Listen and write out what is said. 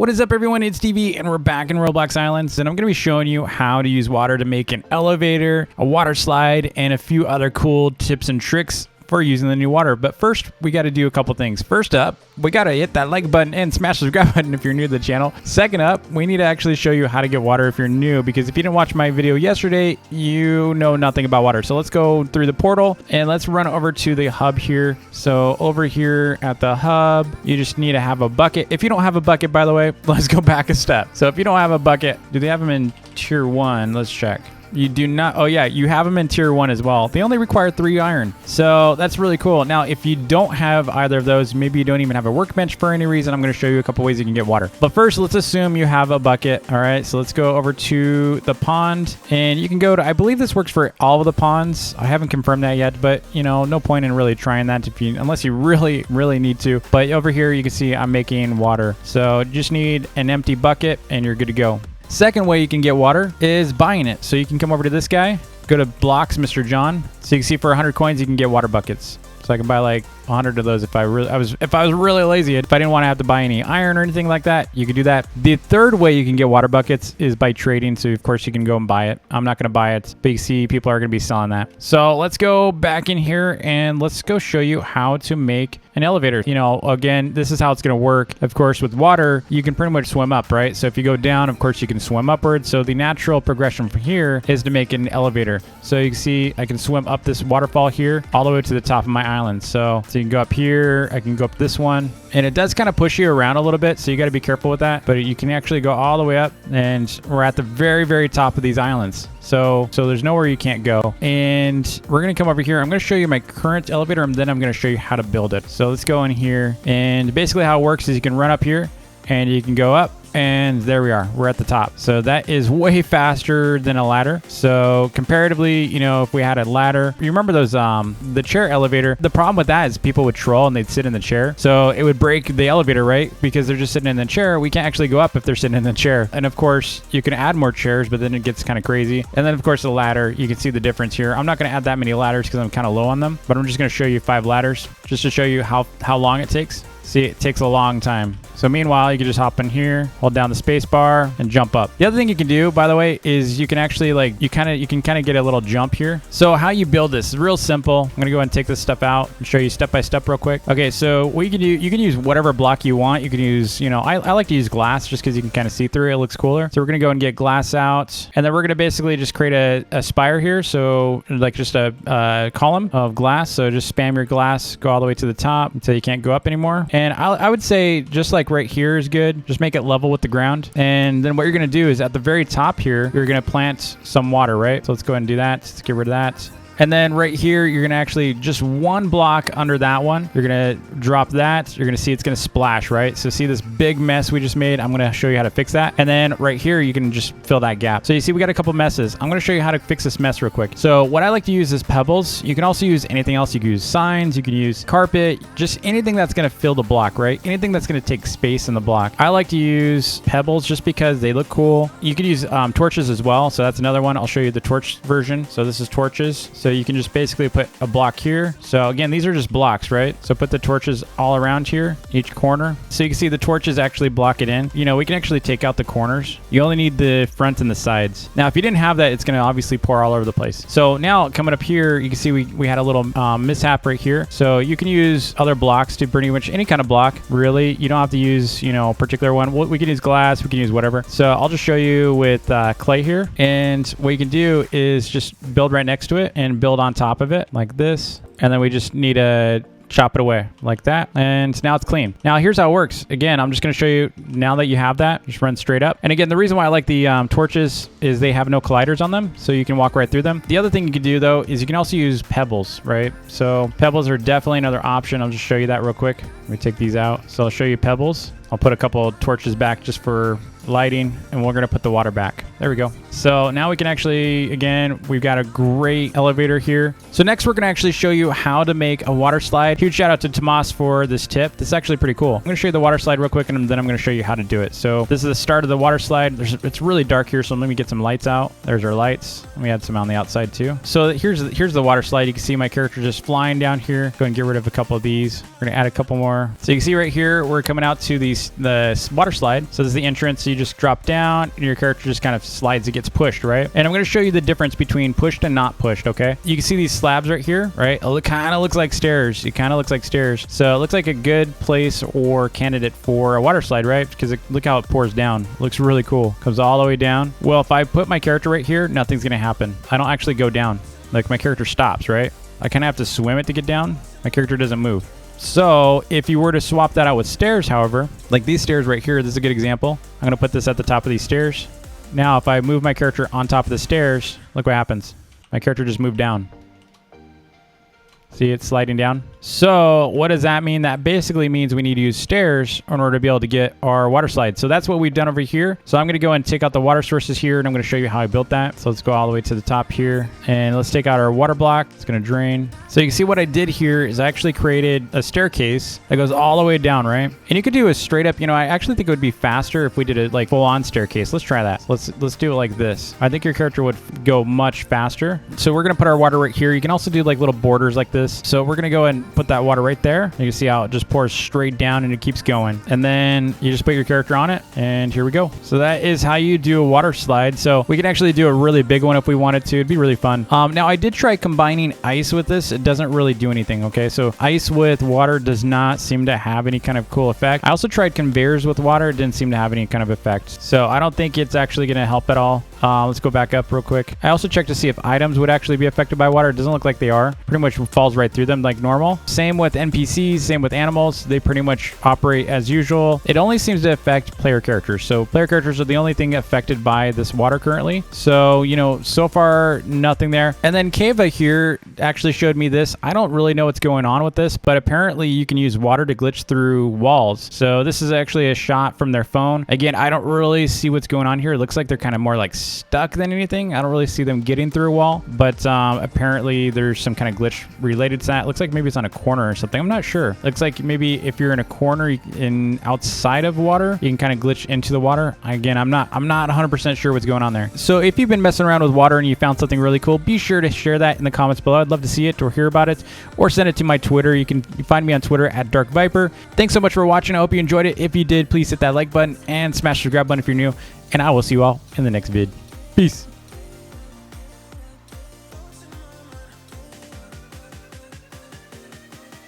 What is up, everyone? It's TV, and we're back in Roblox Islands, and I'm going to be showing you how to use water to make an elevator, a water slide, and a few other cool tips and tricks for using the new water. But first, we got to do a couple things. First up, we got to hit that like button and smash the subscribe button if you're new to the channel. Second up, we need to actually show you how to get water if you're new, because if you didn't watch my video yesterday, you know nothing about water. So let's go through the portal and let's run over to the hub here. So over here at the hub, you just need to have a bucket. If you don't have a bucket, by the way, let's go back a step. So if you don't have a bucket, do they have them in tier 1? Let's check. You do not. Oh yeah, you have them in tier 1 as well. They only require 3 iron, so that's really cool. Now if you don't have either of those, maybe you don't even have a workbench for any reason, I'm going to show you a couple ways you can get water. But first, let's assume you have a bucket. All right, so let's go over to the pond, and you can go to, I believe this works for all of the ponds. I haven't confirmed that yet, but you know, no point in really trying that unless you really need to. But over here you can see I'm making water, so you just need an empty bucket and you're good to go. Second way you can get water is buying it. So you can come over to this guy, go to blocks, Mr. John. So you can see for 100 coins, you can get water buckets. So I can buy like 100 of those if I was really lazy. If I didn't want to have to buy any iron or anything like that, you could do that. The third way you can get water buckets is by trading. So of course you can go and buy it. I'm not going to buy it, but you see people are going to be selling that. So let's go back in here and let's go show you how to make an elevator. You know, again, this is how it's going to work. Of course, with water, you can pretty much swim up, right? So if you go down, of course, you can swim upwards. So the natural progression from here is to make an elevator. So you can see I can swim up this waterfall here all the way to the top of my island. So you can go up here, I can go up this one, and it does kind of push you around a little bit, so you got to be careful with that. But you can actually go all the way up, and we're at the very top of these islands. So there's nowhere you can't go. And we're going to come over here. I'm going to show you my current elevator, and then I'm going to show you how to build it. So let's go in here. And basically how it works is you can run up here and you can go up, and there we are. We're at the top. So that is way faster than a ladder. So comparatively, you know, if we had a ladder, you remember those, the chair elevator, the problem with that is people would troll and they'd sit in the chair. So it would break the elevator, right? Because they're just sitting in the chair. We can't actually go up if they're sitting in the chair. And of course you can add more chairs, but then it gets kind of crazy. And then of course the ladder, you can see the difference here. I'm not going to add that many ladders because I'm kind of low on them, but I'm just going to show you 5 ladders just to show you how long it takes. See, it takes a long time. So meanwhile, you can just hop in here, hold down the space bar, and jump up. The other thing you can do, by the way, is you can actually you can kind of get a little jump here. So how you build this is real simple. I'm gonna go ahead and take this stuff out and show you step by step real quick. Okay, so what you can do, you can use whatever block you want. You can use, you know, I like to use glass just because you can kind of see through it. It looks cooler. So we're gonna go and get glass out, and then we're gonna basically just create a spire here. So like just a column of glass. So just spam your glass, go all the way to the top until you can't go up anymore. And I would say just like right here is good. Just make it level with the ground. And then what you're going to do is at the very top here, you're going to plant some water, right? So let's go ahead and do that. Let's get rid of that. And then right here, you're going to actually just one block under that one. You're going to drop that. You're going to see it's going to splash, right? So see this big mess we just made? I'm going to show you how to fix that. And then right here, you can just fill that gap. So you see we got a couple messes. I'm going to show you how to fix this mess real quick. So what I like to use is pebbles. You can also use anything else. You can use signs. You can use carpet. Just anything that's going to fill the block, right? Anything that's going to take space in the block. I like to use pebbles just because they look cool. You can use torches as well. So that's another one. I'll show you the torch version. So this is torches. So you can just basically put a block here. So again, these are just blocks, right? So put the torches all around here, each corner. So you can see the torches actually block it in. You know, we can actually take out the corners. You only need the front and the sides. Now, if you didn't have that, it's going to obviously pour all over the place. So now coming up here, you can see we had a little mishap right here. So you can use other blocks to pretty much any kind of block, really. You don't have to use, you know, a particular one. We can use glass, we can use whatever. So I'll just show you with clay here. And what you can do is just build right next to it and build on top of it like this. And then we just need to chop it away like that. And now it's clean. Now here's how it works. Again, I'm just going to show you now that you have that, just run straight up. And again, the reason why I like the torches is they have no colliders on them. So you can walk right through them. The other thing you can do though, is you can also use pebbles, right? So pebbles are definitely another option. I'll just show you that real quick. Let me take these out. So I'll show you pebbles. I'll put a couple of torches back just for lighting, and we're going to put the water back. There we go. So now we can actually, again, we've got a great elevator here. So next we're going to actually show you how to make a water slide. Huge shout out to Tomas for this tip. This is actually pretty cool. I'm going to show you the water slide real quick, and then I'm going to show you how to do it. So this is the start of the water slide. It's really dark here, so let me get some lights out. There's our lights. Let me add some on the outside too. So here's the water slide. You can see my character just flying down here. Go and get rid of a couple of these. We're going to add a couple more. So you can see right here, we're coming out to the water slide. So this is the entrance. So you just drop down, and your character just kind of slides. It gets pushed, right? And I'm going to show you the difference between pushed and not pushed, okay? You can see these slabs right here, right? It kind of looks like stairs. It kind of looks like stairs. So it looks like a good place or candidate for a water slide, right? Because look how it pours down. It looks really cool. Comes all the way down. Well, if I put my character right here, nothing's going to happen. I don't actually go down. Like, my character stops, right? I kind of have to swim it to get down. My character doesn't move. So if you were to swap that out with stairs, however, like these stairs right here, this is a good example. I'm going to put this at the top of these stairs. Now, if I move my character on top of the stairs, look what happens. My character just moved down. See, it's sliding down. So what does that mean? That basically means we need to use stairs in order to be able to get our water slide. So that's what we've done over here. So I'm going to go and take out the water sources here, and I'm going to show you how I built that. So let's go all the way to the top here, and let's take out our water block. It's going to drain. So you can see what I did here is I actually created a staircase that goes all the way down, right? And you could do a straight up, I actually think it would be faster if we did it like full on staircase. Let's try that. Let's do it like this. I think your character would go much faster. So we're going to put our water right here. You can also do like little borders like this. So we're going to go and put that water right there. You can see how it just pours straight down and it keeps going. And then you just put your character on it, and here we go. So that is how you do a water slide. So we can actually do a really big one if we wanted to. It'd be really fun. Now I did try combining ice with this. It doesn't really do anything, okay? So ice with water does not seem to have any kind of cool effect. I also tried conveyors with water. It didn't seem to have any kind of effect. So I don't think it's actually going to help at all. Let's go back up real quick. I also checked to see if items would actually be affected by water. It doesn't look like they are. Pretty much falls right through them like normal. Same with NPCs, same with animals. They pretty much operate as usual. It only seems to affect player characters. So player characters are the only thing affected by this water currently. So, so far, nothing there. And then Kava here actually showed me this. I don't really know what's going on with this, but apparently you can use water to glitch through walls. So this is actually a shot from their phone. Again, I don't really see what's going on here. It looks like they're kind of more like stuck than anything. I don't really see them getting through a wall, but apparently there's some kind of glitch related to that. Looks like maybe it's on a corner or something. I'm not sure. Looks like maybe if you're in a corner outside of water, you can kind of glitch into the water. Again, I'm not 100% sure what's going on there. So if you've been messing around with water and you found something really cool, be sure to share that in the comments below. I'd love to see it or hear about it, or send it to my Twitter. You can find me on Twitter at Dark Viper. Thanks so much for watching. I hope you enjoyed it. If you did, please hit that like button and smash the subscribe button if you're new, and I will see you all in the next vid. Peace.